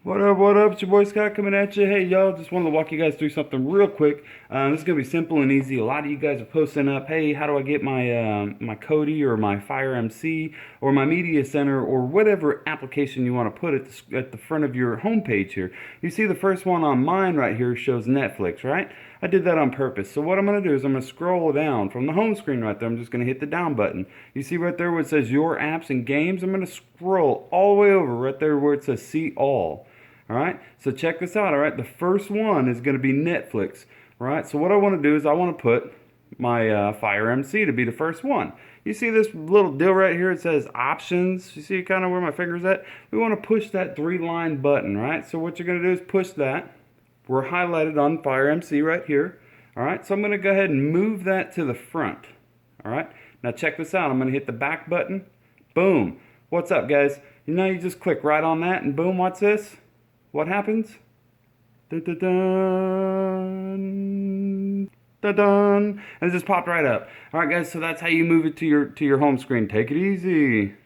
What up, what up? It's your boy Scott coming at you. Hey, y'all, just wanted to walk you guys through something real quick. This is going to be simple and easy. A lot of you guys are posting up, hey, how do I get my Kodi or my Fire MC or my Media Center or whatever application you want to put at the front of your homepage here. You see the first one on mine right here shows Netflix, right? I did that on purpose. So what I'm going to do is I'm going to scroll down from the home screen right there. I'm just going to hit the down button. You see right there where it says Your Apps and Games? I'm going to scroll all the way over right there where it says See All. All right, so check this out. All right, the first one is going to be Netflix. All right, so what I want to do is I want to put my Fire MC to be the first one. You see this little deal right here? It says options. You see kind of where my finger's at? We want to push that three-line button, right? So what you're going to do is push that. We're highlighted on Fire MC right here. All right, so I'm going to go ahead and move that to the front. All right, now check this out. I'm going to hit the back button. Boom. What's up, guys? You just click right on that, and boom, what's this? What happens? Dun, dun, dun, dun, dun, and it just popped right up. All right, guys. So that's how you move it to your home screen. Take it easy.